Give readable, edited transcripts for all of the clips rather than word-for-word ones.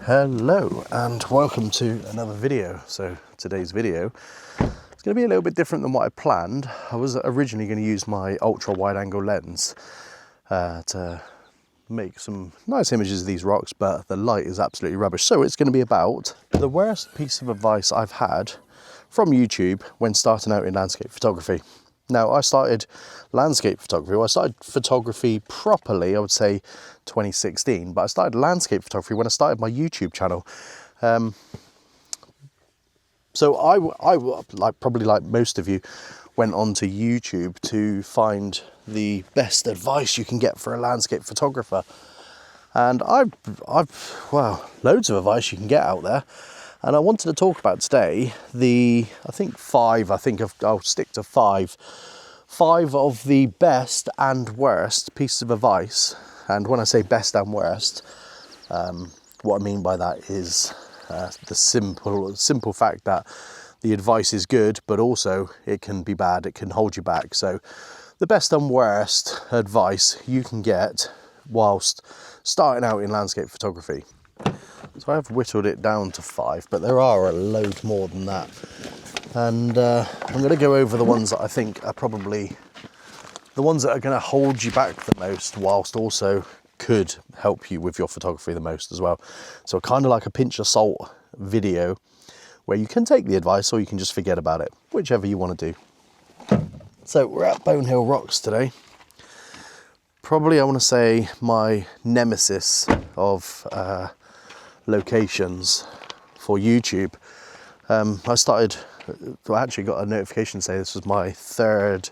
Hello and welcome to another video. So today's video is going to be a little bit different than what I planned. I was originally going to use my ultra wide angle lens to make some nice images of these rocks, but the light is absolutely rubbish. So it's going to be about the worst piece of advice I've had from YouTube when starting out in landscape photography. Now, I started landscape photography, well, I started photography properly, I would say 2016, but I started landscape photography when I started my YouTube channel. So I, probably like most of you, went onto YouTube to find the best advice you can get for a landscape photographer. And well, loads of advice you can get out there. And I wanted to talk about today I'll stick to five of the best and worst pieces of advice. And when I say best and worst, what I mean by that is the simple fact that the advice is good, but also it can be bad, it can hold you back. So the best and worst advice you can get whilst starting out in landscape photography. So I have whittled it down to 5, but there are a load more than that. And I'm going to go over the ones that I think are probably the ones that are going to hold you back the most, whilst also could help you with your photography the most as well. So kind of like a pinch of salt video where you can take the advice or you can just forget about it, whichever you want to do. So we're at Bone Hill Rocks today. Probably I want to say my nemesis of locations for YouTube. I actually got a notification saying this was my 3rd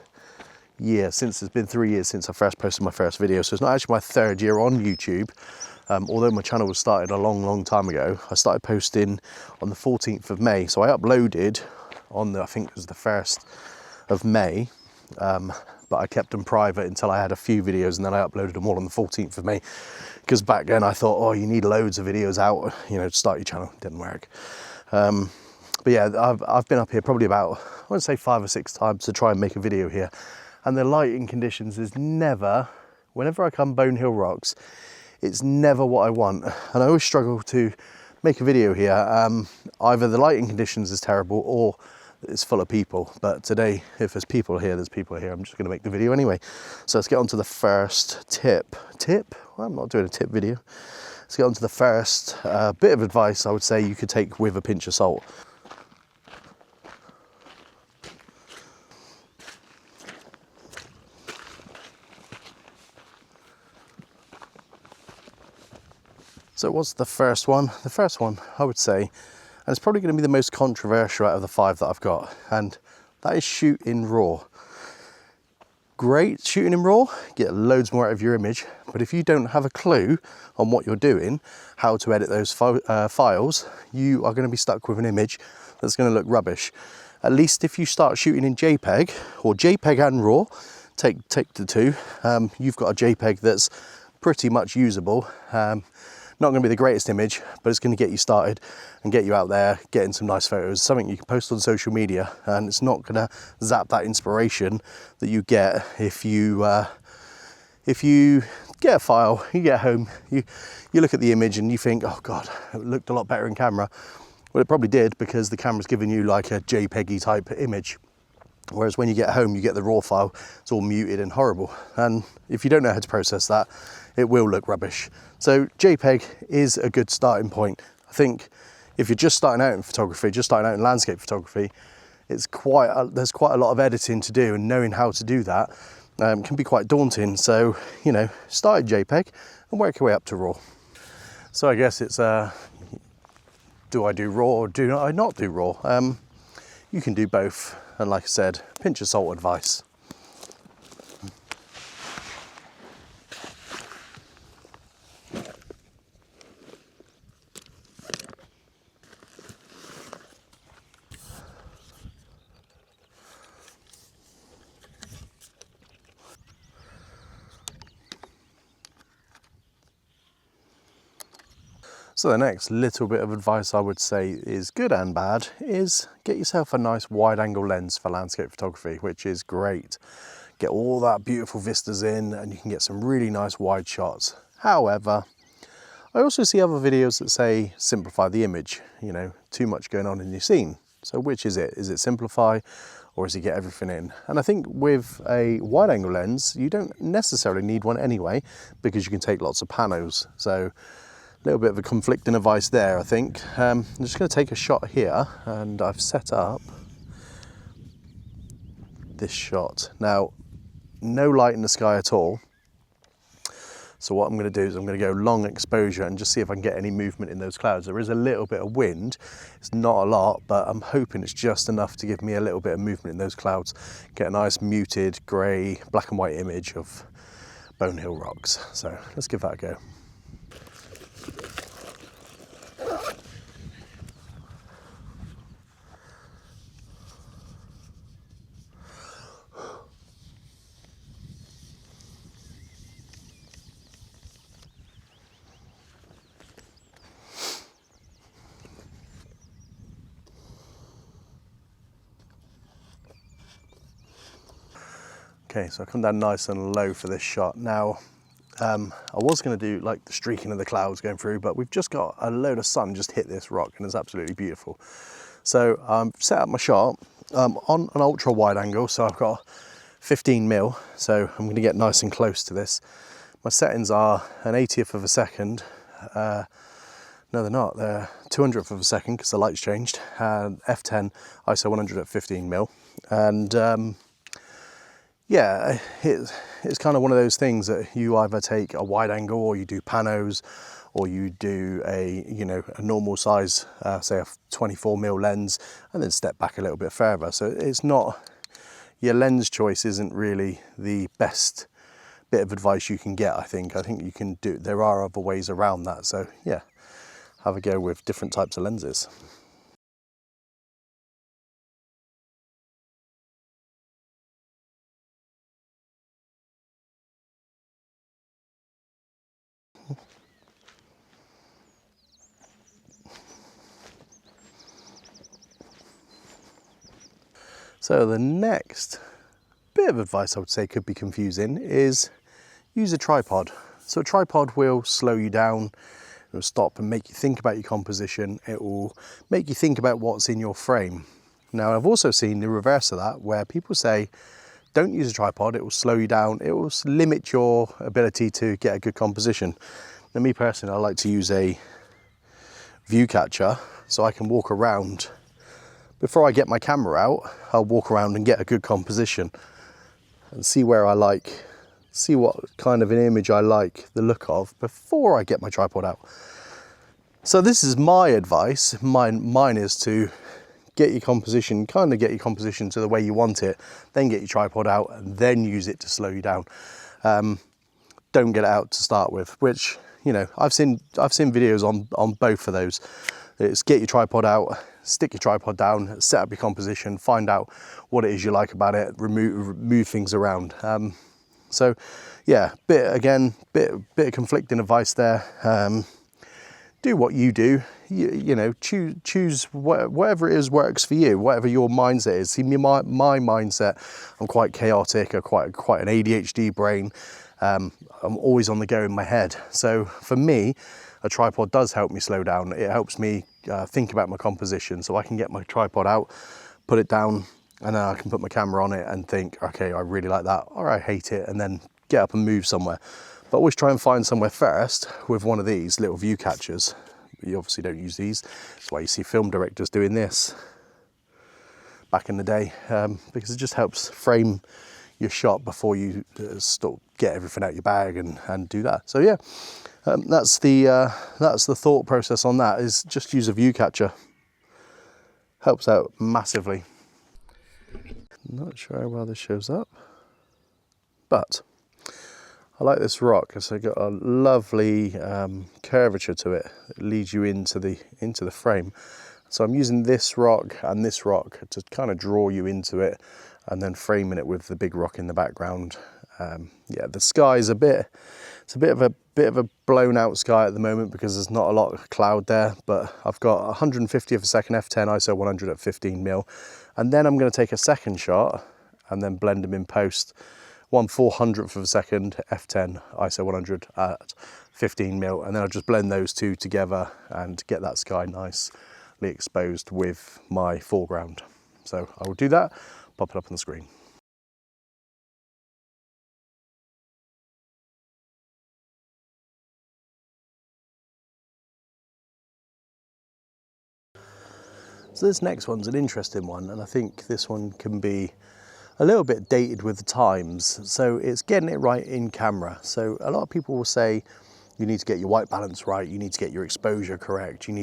year, since it's been 3 years since I first posted my first video. So it's not actually my 3rd year on YouTube, although my channel was started a long time ago. I started posting on the 14th of May. So I uploaded on I think it was the 1st of May, but I kept them private until I had a few videos, and then I uploaded them all on the 14th of May. Because back then I thought, oh, you need loads of videos out, to start your channel. It didn't work. But yeah, I've been up here probably about, I want to say 5 or 6 times to try and make a video here. And the lighting conditions is never, whenever I come Bone Hill Rocks, it's never what I want. And I always struggle to make a video here. Either the lighting conditions is terrible or it's full of people. But today, if there's people here, there's people here. I'm just going to make the video anyway. So let's get on to the first tip. Well, I'm not doing a tip video. Let's get on to the first bit of advice I would say you could take with a pinch of salt. So what's the first one? The first one, I would say, and it's probably going to be the most controversial out of the 5 that I've got, and that is shoot in RAW. Great shooting in RAW, get loads more out of your image, but if you don't have a clue on what you're doing, how to edit those files, you are going to be stuck with an image that's going to look rubbish. At least if you start shooting in JPEG, or JPEG and RAW, take the two, you've got a JPEG that's pretty much usable. Not going to be the greatest image, but it's going to get you started and get you out there getting some nice photos, something you can post on social media, and it's not going to zap that inspiration that you get if you get a file, you get home, you look at the image and you think, oh God, it looked a lot better in camera. Well, it probably did, because the camera's giving you like a JPEG-y type image. Whereas when you get home, you get the raw file, it's all muted and horrible. And if you don't know how to process that, it will look rubbish. So JPEG is a good starting point. I think if you're just starting out in photography, just starting out in landscape photography, there's quite a lot of editing to do, and knowing how to do that can be quite daunting. So, start in JPEG and work your way up to RAW. So I guess it's, do I do RAW or do I not do RAW? You can do both. And like I said, pinch of salt advice. So the next little bit of advice I would say is good and bad is get yourself a nice wide angle lens for landscape photography, which is great. Get all that beautiful vistas in and you can get some really nice wide shots. However, I also see other videos that say simplify the image, you know, too much going on in your scene. So which is it? Is it simplify, or is it get everything in? And I think with a wide angle lens, you don't necessarily need one anyway, because you can take lots of panos. So a little bit of a conflicting advice there, I think. I'm just going to take a shot here, and I've set up this shot. Now, no light in the sky at all. So what I'm going to do is I'm going to go long exposure and just see if I can get any movement in those clouds. There is a little bit of wind. It's not a lot, but I'm hoping it's just enough to give me a little bit of movement in those clouds. Get a nice muted grey, black and white image of Bone Hill rocks. So let's give that a go. Okay, so I come down nice and low for this shot. Now, I was going to do like the streaking of the clouds going through, but we've just got a load of sun just hit this rock and it's absolutely beautiful. So I've set up my shot on an ultra wide angle, so I've got 15 mil, so I'm going to get nice and close to this. My settings are an 80th of a second. No, they're not. They're 200th of a second because the light's changed. F10 ISO 100 at 15 mil, and yeah, it's kind of one of those things that you either take a wide angle, or you do panos, or you do a, you know, a normal size, say a 24 mil lens, and then step back a little bit further. So it's not, your lens choice isn't really the best bit of advice you can get. I think you can do, there are other ways around that. So yeah, have a go with different types of lenses. So the next bit of advice I would say could be confusing is use a tripod. So a tripod will slow you down, it will stop and make you think about your composition, it will make you think about what's in your frame. Now I've also seen the reverse of that, where people say don't use a tripod, it will slow you down, it will limit your ability to get a good composition. Now me personally, I like to use a view catcher so I can walk around. Before I get my camera out, I'll walk around and get a good composition and see where I like, see what kind of an image I like the look of before I get my tripod out. So this is my advice. Mine is to get your composition, kind of get your composition to the way you want it, then get your tripod out and then use it to slow you down. Don't get it out to start with, which, you know, I've seen videos on both of those. It's get your tripod out, stick your tripod down, set up your composition, find out what it is you like about it, move things around. So yeah, bit of conflicting advice there. Do what you do, you know, choose whatever it is works for you, whatever your mindset is. See, my mindset, I'm quite chaotic, quite an ADHD brain. I'm always on the go in my head. So for me, a tripod does help me slow down. It helps me think about my composition, so I can get my tripod out, put it down, and then I can put my camera on it and think, okay, I really like that, or I hate it, and then get up and move somewhere. But always try and find somewhere first with one of these little view catchers. You obviously don't use these. That's why you see film directors doing this back in the day, because it just helps frame your shot before you get everything out your bag and do that. So yeah, that's the thought process on that, is just use a view catcher. Helps out massively. Not sure how well this shows up, but I like this rock. It's got a lovely curvature to it. It leads you into the frame. So I'm using this rock and this rock to kind of draw you into it, and then framing it with the big rock in the background. Yeah, the sky's it's a bit of a blown out sky at the moment because there's not a lot of cloud there, but I've got 150th of a second f10 ISO 100 at 15 mil, and then I'm going to take a second shot and then blend them in post 1/400th of a second, f10, ISO 100 at 15mm, and then I'll just blend those two together and get that sky nicely exposed with my foreground. So I will do that, pop it up on the screen. So this next one's an interesting one, and I think this one can be a little bit dated with the times. So it's getting it right in camera. So a lot of people will say you need to get your white balance right, you need to get your exposure correct, you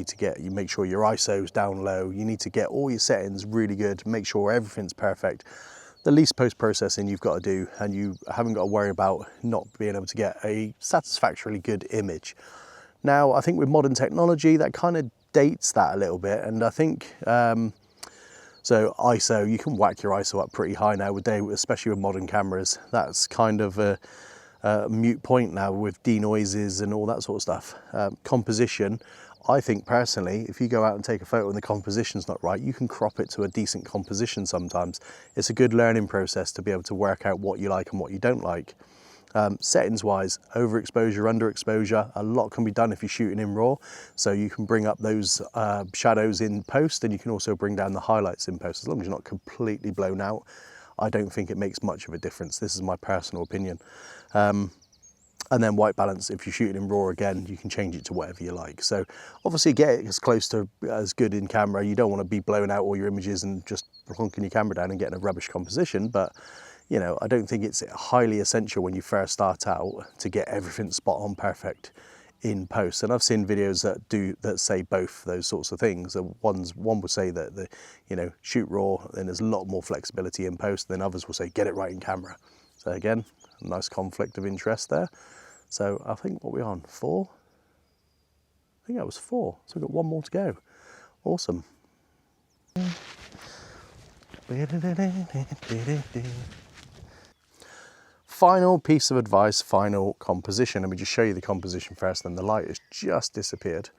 make sure your ISO's down low, you need to get all your settings really good, make sure everything's perfect. The least post-processing you've got to do, and you haven't got to worry about not being able to get a satisfactorily good image. Now, I think with modern technology, that kind of dates that a little bit, and I think so ISO, you can whack your ISO up pretty high nowadays, especially with modern cameras. That's kind of a moot point now with denoises and all that sort of stuff. Composition, I think personally, if you go out and take a photo and the composition's not right, you can crop it to a decent composition sometimes. It's a good learning process to be able to work out what you like and what you don't like. Settings wise, overexposure, underexposure, a lot can be done if you're shooting in RAW. So you can bring up those shadows in post, and you can also bring down the highlights in post. As long as you're not completely blown out, I don't think it makes much of a difference. This is my personal opinion. And then white balance, if you're shooting in RAW again, you can change it to whatever you like. So obviously get it as close to as good in camera. You don't want to be blowing out all your images and just plonking your camera down and getting a rubbish composition, but you know, I don't think it's highly essential when you first start out to get everything spot on perfect in post. And I've seen videos that say both those sorts of things. One will say that shoot RAW, and there's a lot more flexibility in post, and then others will say get it right in camera. So again, a nice conflict of interest there. So I think, what are we on, 4? I think that was 4. So we've got one more to go. Awesome. Final piece of advice, final composition. Let me just show you the composition first, then the light has just disappeared.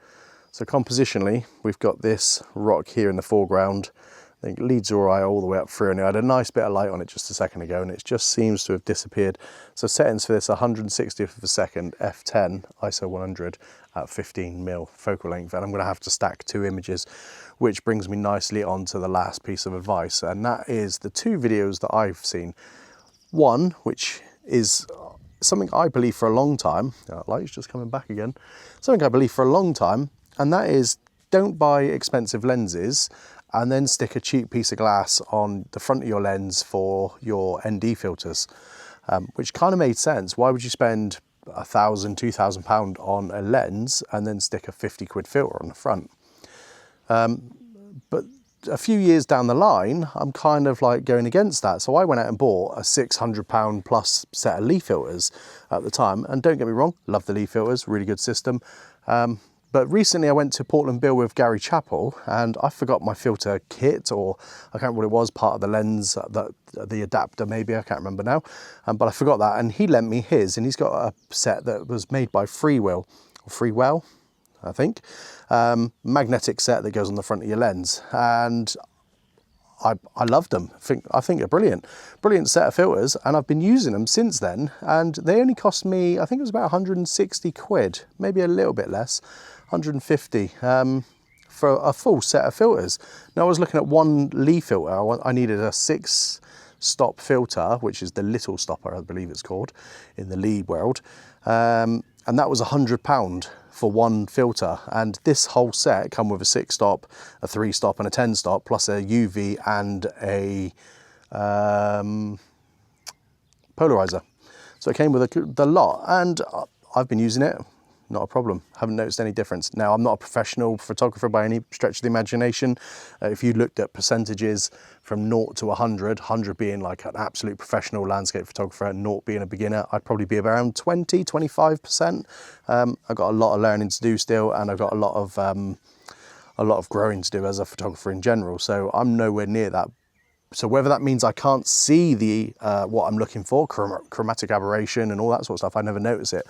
So compositionally, we've got this rock here in the foreground. I think it leads all the way up through, and I had a nice bit of light on it just a second ago, and it just seems to have disappeared. So settings for this, 160th of a second, f10, ISO 100 at 15mm focal length, and I'm going to have to stack 2 images, which brings me nicely on to the last piece of advice, and that is the 2 videos that I've seen. One, which is something I believe for a long time, light's just coming back again, something I believe for a long time, and that is don't buy expensive lenses and then stick a cheap piece of glass on the front of your lens for your ND filters, which kind of made sense. Why would you spend £1,000, £2,000 on a lens and then stick a 50 quid filter on the front? But a few years down the line, I'm kind of like going against that. So I went out and bought a £600 plus set of leaf filters at the time. And don't get me wrong, love the leaf filters, really good system. But recently I went to Portland Bill with Gary Chappell, and I forgot my filter kit, or I can't remember what it was, part of the lens, the adapter maybe, I can't remember now. But I forgot that, and he lent me his, and he's got a set that was made by Freewell, I think, magnetic set that goes on the front of your lens, and I loved them. I think they're brilliant set of filters, and I've been using them since then, and they only cost me, I think it was about 160 quid, maybe a little bit less, 150 for a full set of filters. Now I was looking at one leaf filter. I needed a 6-stop filter, which is the little stopper, I believe it's called in the Lee world, and that was £100 for one filter, and this whole set come with a 6-stop, a 3-stop and a 10-stop, plus a UV and a polarizer. So it came with the lot, and I've been using it, not a problem. Haven't noticed any difference. Now, I'm not a professional photographer by any stretch of the imagination. If you looked at percentages from 0 to 100, 100 being like an absolute professional landscape photographer and 0 being a beginner, I'd probably be around 20, 25%. I've got a lot of learning to do still, and I've got a lot of growing to do as a photographer in general. So I'm nowhere near that. So whether that means I can't see the what I'm looking for, chromatic aberration and all that sort of stuff, I never notice it.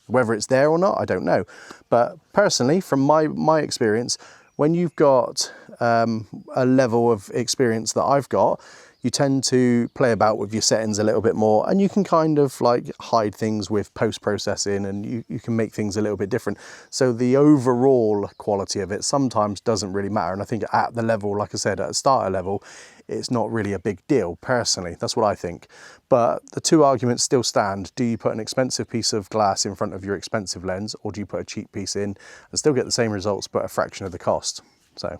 Whether it's there or not, I don't know. But personally, from my experience, when you've got a level of experience that I've got, you tend to play about with your settings a little bit more, and you can kind of like hide things with post-processing, and you can make things a little bit different. So the overall quality of it sometimes doesn't really matter. And I think at the level, like I said, at a starter level, it's not really a big deal personally. That's what I think. But the two arguments still stand. Do you put an expensive piece of glass in front of your expensive lens, or do you put a cheap piece in and still get the same results but a fraction of the cost? So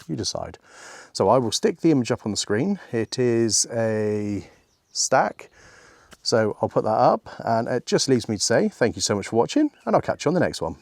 you decide. So I will stick the image up on the screen. It is a stack. So I'll put that up, and it just leaves me to say thank you so much for watching, and I'll catch you on the next one.